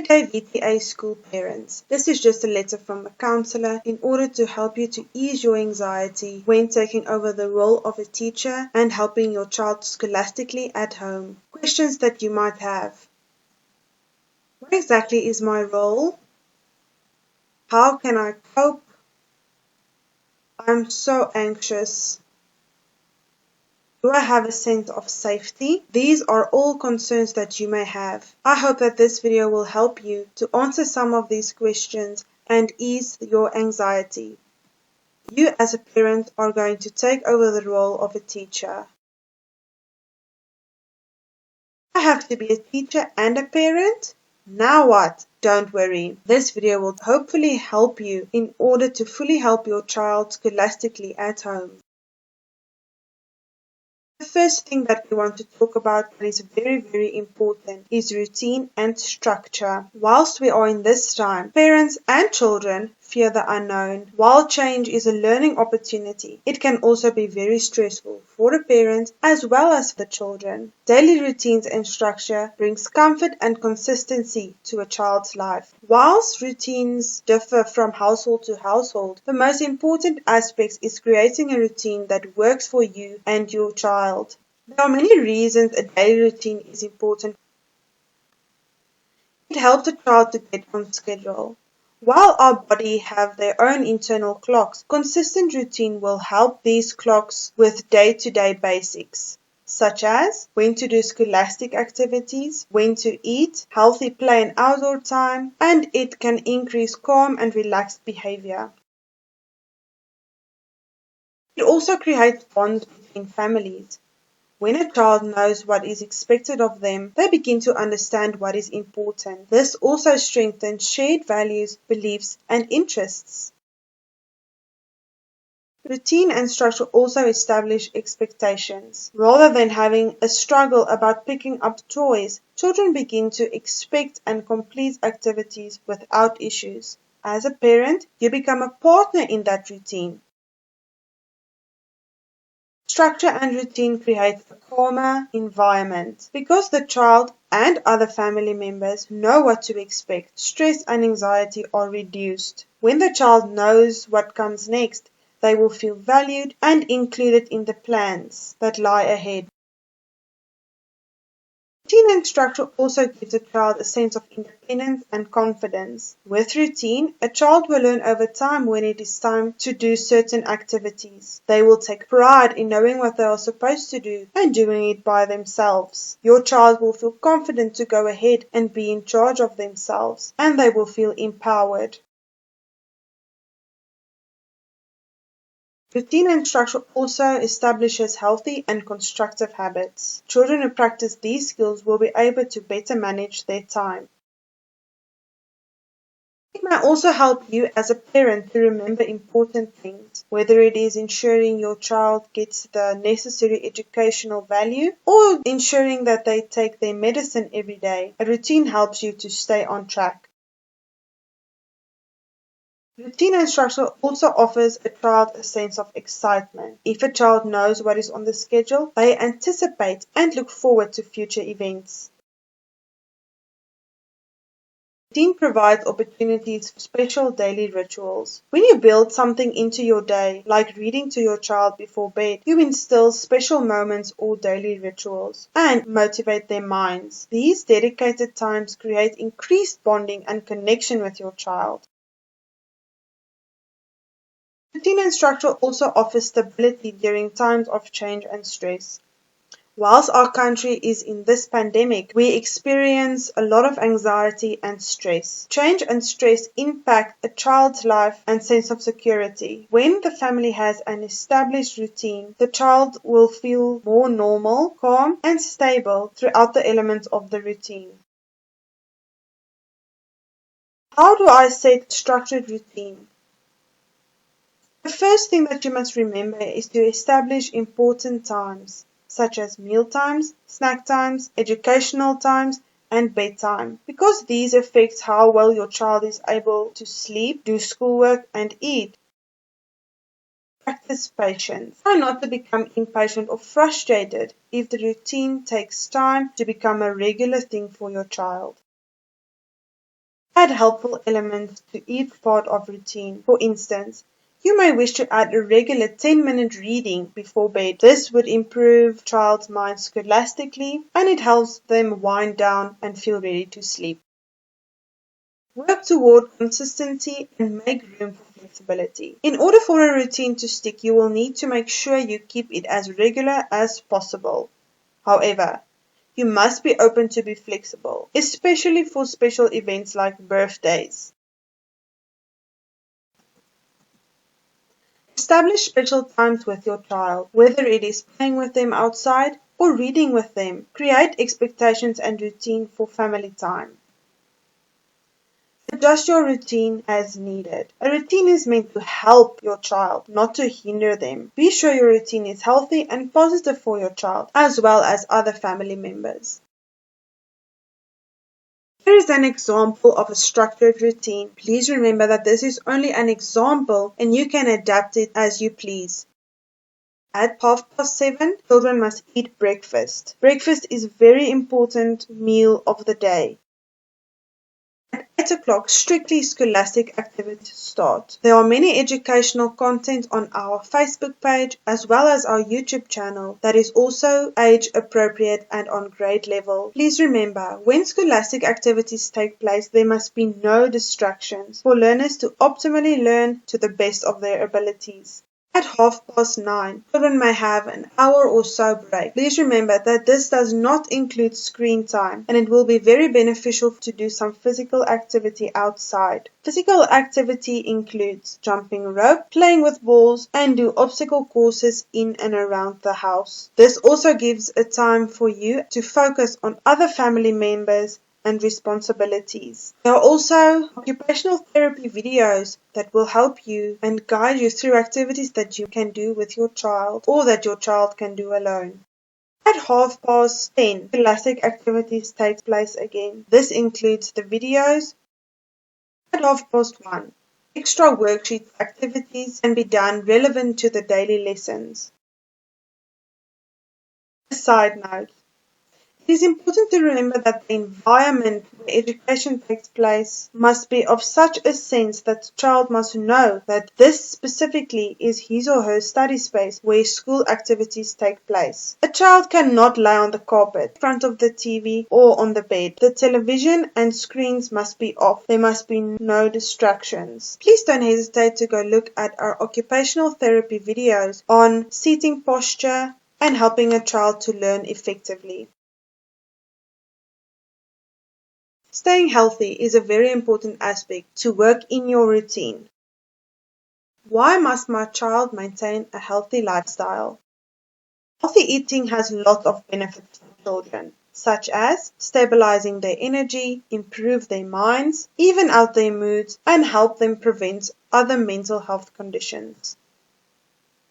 Good day, VTA school parents. This is just a letter from a counselor in order to help you to ease your anxiety when taking over the role of a teacher and helping your child scholastically at home. Questions that you might have. What exactly is my role? How can I cope? I'm so anxious. Do I have a sense of safety? These are all concerns that you may have. I hope that this video will help you to answer some of these questions and ease your anxiety. You as a parent are going to take over the role of a teacher. I have to be a teacher and a parent? Now what? Don't worry. This video will hopefully help you in order to fully help your child scholastically at home. The first thing that we want to talk about that is very, very important is routine and structure. Whilst we are in this time, parents and children fear the unknown. While change is a learning opportunity, it can also be very stressful for the parent as well as the children. Daily routines and structure brings comfort and consistency to a child's life. Whilst routines differ from household to household, the most important aspect is creating a routine that works for you and your child. There are many reasons a daily routine is important. It helps a child to get on schedule. While our body have their own internal clocks, consistent routine will help these clocks with day-to-day basics, such as when to do scholastic activities, when to eat, healthy play and outdoor time, and it can increase calm and relaxed behavior. It also creates bonds between families. When a child knows what is expected of them, they begin to understand what is important. This also strengthens shared values, beliefs, and interests. Routine and structure also establish expectations. Rather than having a struggle about picking up toys, children begin to expect and complete activities without issues. As a parent, you become a partner in that routine. Structure and routine create a calmer environment. Because the child and other family members know what to expect, stress and anxiety are reduced. When the child knows what comes next, they will feel valued and included in the plans that lie ahead. Routine and structure also gives a child a sense of independence and confidence. With routine, a child will learn over time when it is time to do certain activities. They will take pride in knowing what they are supposed to do and doing it by themselves. Your child will feel confident to go ahead and be in charge of themselves, and they will feel empowered. Routine and structure also establishes healthy and constructive habits. Children who practice these skills will be able to better manage their time. It may also help you as a parent to remember important things, whether it is ensuring your child gets the necessary educational value or ensuring that they take their medicine every day. A routine helps you to stay on track. Routine and structure also offers a child a sense of excitement. If a child knows what is on the schedule, they anticipate and look forward to future events. Routine provides opportunities for special daily rituals. When you build something into your day, like reading to your child before bed, you instill special moments or daily rituals and motivate their minds. These dedicated times create increased bonding and connection with your child. Routine and structure also offers stability during times of change and stress. Whilst our country is in this pandemic, we experience a lot of anxiety and stress. Change and stress impact a child's life and sense of security. When the family has an established routine, the child will feel more normal, calm, and stable throughout the elements of the routine. How do I set structured routine? The first thing that you must remember is to establish important times, such as meal times, snack times, educational times, and bedtime, because these affect how well your child is able to sleep, do schoolwork, and eat. Practice patience. Try not to become impatient or frustrated if the routine takes time to become a regular thing for your child. Add helpful elements to each part of routine. For instance, you may wish to add a regular 10-minute reading before bed. This would improve child's mind scholastically and it helps them wind down and feel ready to sleep. Work toward consistency and make room for flexibility. In order for a routine to stick, you will need to make sure you keep it as regular as possible. However, you must be open to be flexible, especially for special events like birthdays. Establish special times with your child, whether it is playing with them outside or reading with them. Create expectations and routine for family time. Adjust your routine as needed. A routine is meant to help your child, not to hinder them. Be sure your routine is healthy and positive for your child, as well as other family members. Here is an example of a structured routine. Please remember that this is only an example and you can adapt it as you please. At 7:30, children must eat breakfast. Breakfast is a very important meal of the day. At 8 o'clock, strictly scholastic activities start. There are many educational content on our Facebook page as well as our YouTube channel that is also age appropriate and on grade level. Please remember, when scholastic activities take place, there must be no distractions for learners to optimally learn to the best of their abilities. At 9:30, children may have an hour or so break. Please remember that this does not include screen time and it will be very beneficial to do some physical activity outside. Physical activity includes jumping rope, playing with balls, and do obstacle courses in and around the house. This also gives a time for you to focus on other family members and responsibilities. There are also occupational therapy videos that will help you and guide you through activities that you can do with your child or that your child can do alone. At 10:30, scholastic activities take place again. This includes the videos. At 1:30, extra worksheet activities can be done relevant to the daily lessons. A side note. It is important to remember that the environment where education takes place must be of such a sense that the child must know that this specifically is his or her study space where school activities take place. A child cannot lie on the carpet, in front of the TV, or on the bed. The television and screens must be off. There must be no distractions. Please don't hesitate to go look at our occupational therapy videos on seating posture and helping a child to learn effectively. Staying healthy is a very important aspect to work in your routine. Why must my child maintain a healthy lifestyle? Healthy eating has lots of benefits for children, such as stabilizing their energy, improve their minds, even out their moods, and help them prevent other mental health conditions.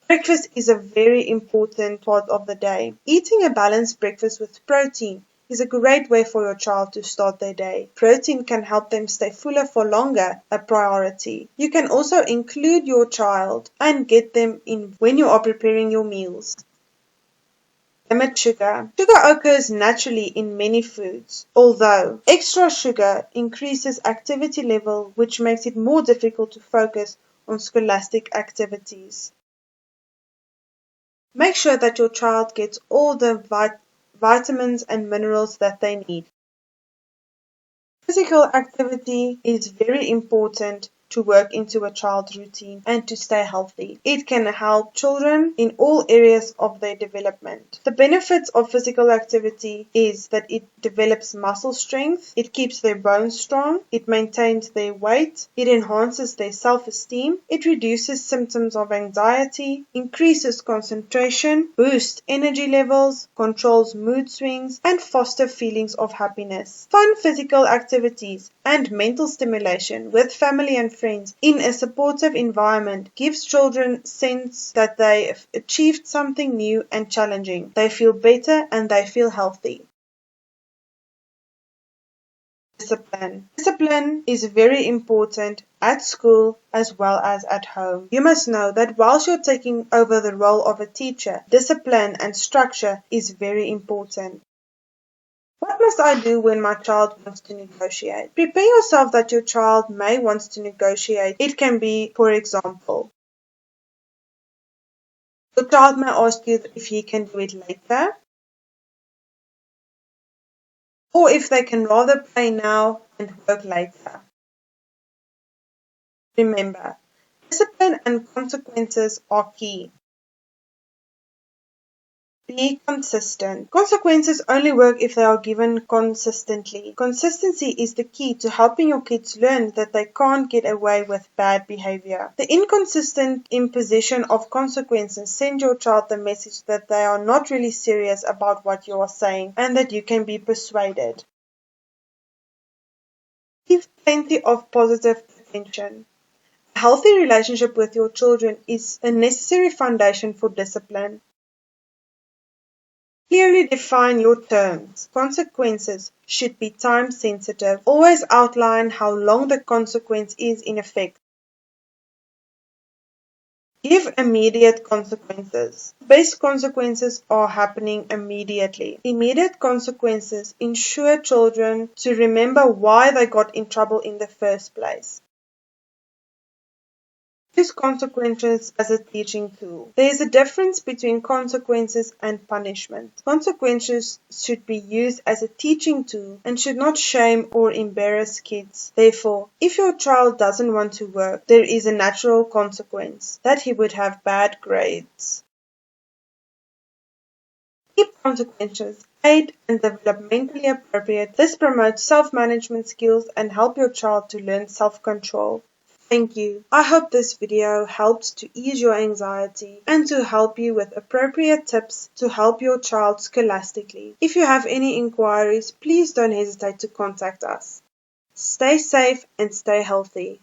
Breakfast is a very important part of the day. Eating a balanced breakfast with protein is a great way for your child to start their day. Protein can help them stay fuller for longer, a priority. You can also include your child and get them in when you are preparing your meals. Limit sugar. Sugar occurs naturally in many foods, although extra sugar increases activity level, which makes it more difficult to focus on scholastic activities. Make sure that your child gets all the vitamins and minerals that they need. Physical activity is very important to work into a child's routine and to stay healthy. It can help children in all areas of their development. The benefits of physical activity is that it develops muscle strength, it keeps their bones strong, it maintains their weight, it enhances their self-esteem, it reduces symptoms of anxiety, increases concentration, boosts energy levels, controls mood swings, and fosters feelings of happiness. Fun physical activities and mental stimulation with family and friends in a supportive environment gives children a sense that they have achieved something new and challenging. They feel better and they feel healthy. Discipline. Discipline is very important at school as well as at home. You must know that whilst you're taking over the role of a teacher, discipline and structure is very important. What must I do when my child wants to negotiate? Prepare yourself that your child may want to negotiate. It can be, for example, your child may ask you if he can do it later, or if they can rather play now and work later. Remember, discipline and consequences are key. Be consistent. Consequences only work if they are given consistently. Consistency is the key to helping your kids learn that they can't get away with bad behavior. The inconsistent imposition of consequences sends your child the message that they are not really serious about what you are saying and that you can be persuaded. Give plenty of positive attention. A healthy relationship with your children is a necessary foundation for discipline. Clearly define your terms. Consequences should be time sensitive. Always outline how long the consequence is in effect. Give immediate consequences. Best consequences are happening immediately. Immediate consequences ensure children to remember why they got in trouble in the first place. Use consequences as a teaching tool. There is a difference between consequences and punishment. Consequences should be used as a teaching tool and should not shame or embarrass kids. Therefore, if your child doesn't want to work, there is a natural consequence that he would have bad grades. Keep consequences aid and developmentally appropriate. This promotes self-management skills and help your child to learn self-control. Thank you. I hope this video helped to ease your anxiety and to help you with appropriate tips to help your child scholastically. If you have any inquiries, please don't hesitate to contact us. Stay safe and stay healthy.